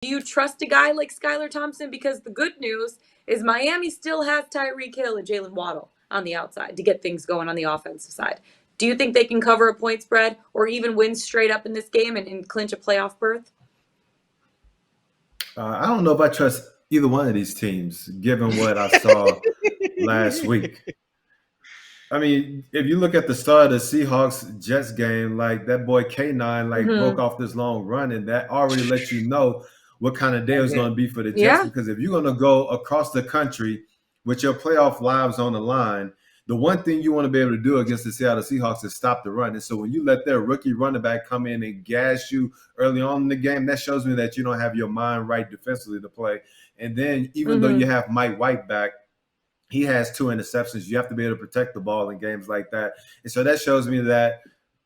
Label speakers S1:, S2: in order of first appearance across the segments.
S1: you trust a guy like Skylar Thompson? Because the good news is Miami still has Tyreek Hill and Jalen Waddle on the outside to get things going on the offensive side. Do you think they can cover a point spread or even win straight up in this game and clinch a playoff berth?
S2: I don't know if I trust either one of these teams, given what I saw last week. I mean, if you look at the start of the Seahawks Jets game, like that boy K9 broke off this long run, and that already lets you know what kind of day it's going to be for the Jets.
S1: Yeah.
S2: Because if you're going to go across the country with your playoff lives on the line, the one thing you want to be able to do against the Seattle Seahawks is stop the run. And so when you let their rookie running back come in and gas you early on in the game, that shows me that you don't have your mind right defensively to play. And then even though you have Mike White back, he has 2 interceptions. You have to be able to protect the ball in games like that. And so that shows me that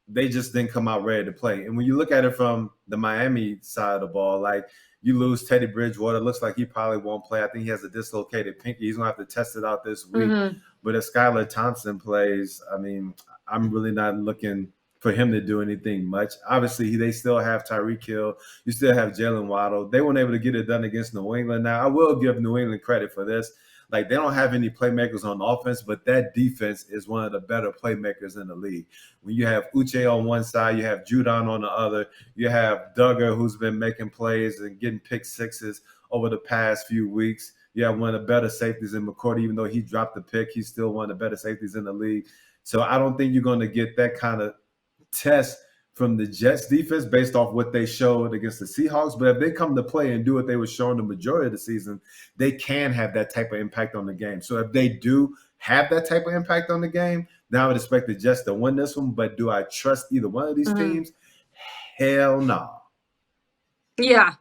S2: they just didn't come out ready to play. And when you look at it from the Miami side of the ball, like you lose Teddy Bridgewater, it looks like he probably won't play. I think he has a dislocated pinky. He's going to have to test it out this week. But if Skylar Thompson plays, I mean, I'm really not looking for him to do anything much. Obviously, they still have Tyreek Hill. You still have Jalen Waddle. They weren't able to get it done against New England. Now, I will give New England credit for this. Like, they don't have any playmakers on offense, but that defense is one of the better playmakers in the league. When you have Uche on one side, you have Judon on the other, you have Duggar, who's been making plays and getting pick sixes over the past few weeks. You have one of the better safeties in McCourty. Even though he dropped the pick, he's still one of the better safeties in the league. So I don't think you're going to get that kind of test from the Jets defense based off what they showed against the Seahawks. But if they come to play and do what they were showing the majority of the season, they can have that type of impact on the game. So if they do have that type of impact on the game, then I would expect the Jets to win this one. But do I trust either one of these teams? Hell no.
S1: Yeah,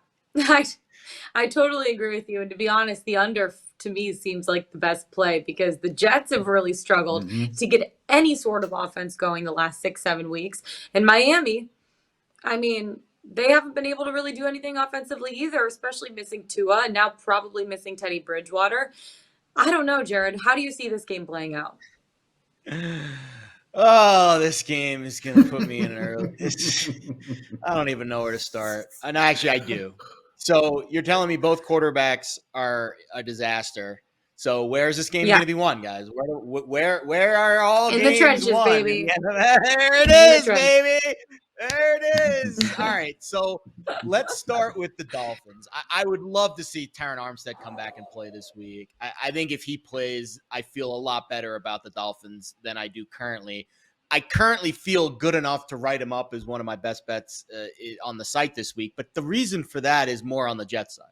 S1: I totally agree with you. And to be honest, the under to me seems like the best play because the Jets have really struggled to get any sort of offense going the last 6-7 weeks. And Miami, I mean, they haven't been able to really do anything offensively either, especially missing Tua and now probably missing Teddy Bridgewater. I don't know, Jared. How do you see this game playing out?
S3: Oh, this game is going to put me in an early. I don't even know where to start. And actually, I do. So you're telling me both quarterbacks are a disaster. So where's this game going to be won, guys? Where are all
S1: in
S3: games
S1: the trenches,
S3: won?
S1: baby?
S3: There it is, baby. There it is. All right, so let's start with the Dolphins. I would love to see Terron Armstead come back and play this week. I think if he plays, I feel a lot better about the Dolphins than I do currently. I currently feel good enough to write him up as one of my best bets on the site this week. But the reason for that is more on the Jets side.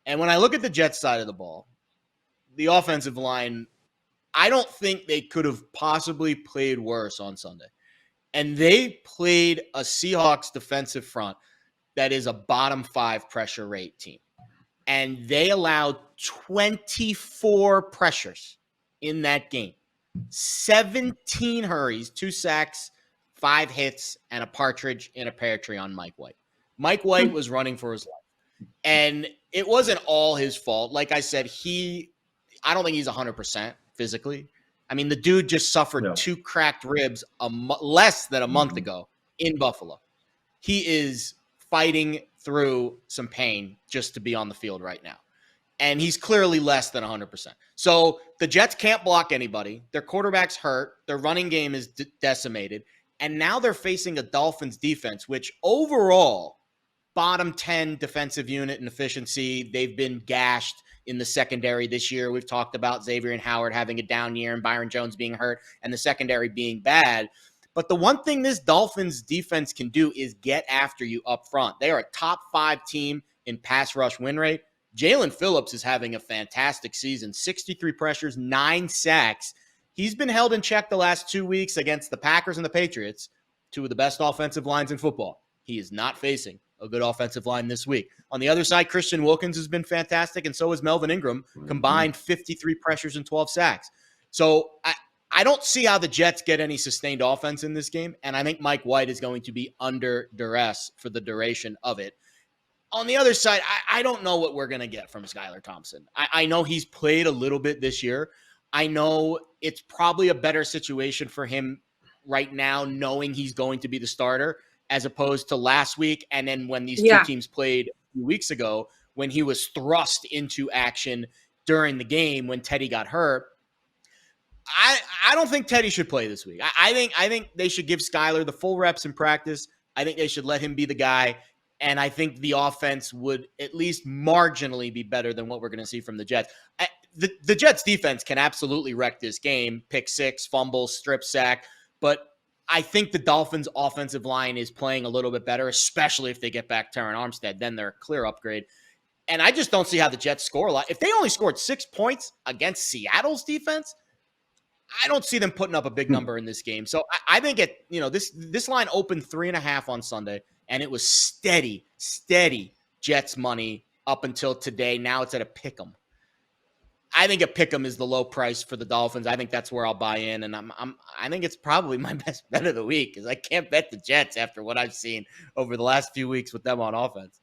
S3: And when I look at the Jets side of the ball, the offensive line, I don't think they could have possibly played worse on Sunday. And they played a Seahawks defensive front that is a bottom 5 pressure rate team. And they allowed 24 pressures in that game. 17 hurries, 2 sacks, 5 hits, and a partridge in a pear tree on Mike White. Mike White was running for his life. And it wasn't all his fault. Like I said, I don't think he's 100% physically. I mean, the dude just suffered 2 cracked ribs less than a month ago in Buffalo. He is fighting through some pain just to be on the field right now. And he's clearly less than 100%. So the Jets can't block anybody. Their quarterback's hurt. Their running game is decimated. And now they're facing a Dolphins defense, which overall, bottom 10 defensive unit in efficiency. They've been gashed in the secondary this year. We've talked about Xavier and Howard having a down year and Byron Jones being hurt and the secondary being bad. But the one thing this Dolphins defense can do is get after you up front. They are a top 5 team in pass rush win rate. Jalen Phillips is having a fantastic season. 63 pressures, 9 sacks. He's been held in check the last 2 weeks against the Packers and the Patriots, 2 of the best offensive lines in football. He is not facing a good offensive line this week. On the other side, Christian Wilkins has been fantastic, and so has Melvin Ingram, combined 53 pressures and 12 sacks. So I don't see how the Jets get any sustained offense in this game, and I think Mike White is going to be under duress for the duration of it. On the other side, I don't know what we're going to get from Skylar Thompson. I know he's played a little bit this year. I know it's probably a better situation for him right now, knowing he's going to be the starter, as opposed to last week. And then when these 2 teams played a few weeks ago, when he was thrust into action during the game when Teddy got hurt. I don't think Teddy should play this week. I think they should give Skyler the full reps in practice. I think they should let him be the guy. And I think the offense would at least marginally be better than what we're going to see from the Jets. The Jets defense can absolutely wreck this game. Pick six, fumble, strip sack. But I think the Dolphins offensive line is playing a little bit better, especially if they get back Terron Armstead. Then they're a clear upgrade. And I just don't see how the Jets score a lot. If they only scored 6 points against Seattle's defense, I don't see them putting up a big number in this game. So I think this line opened 3.5 on Sunday, and it was steady Jets money up until today. Now it's at a pick 'em. I think a pick 'em is the low price for the Dolphins. I think that's where I'll buy in, and I think it's probably my best bet of the week because I can't bet the Jets after what I've seen over the last few weeks with them on offense.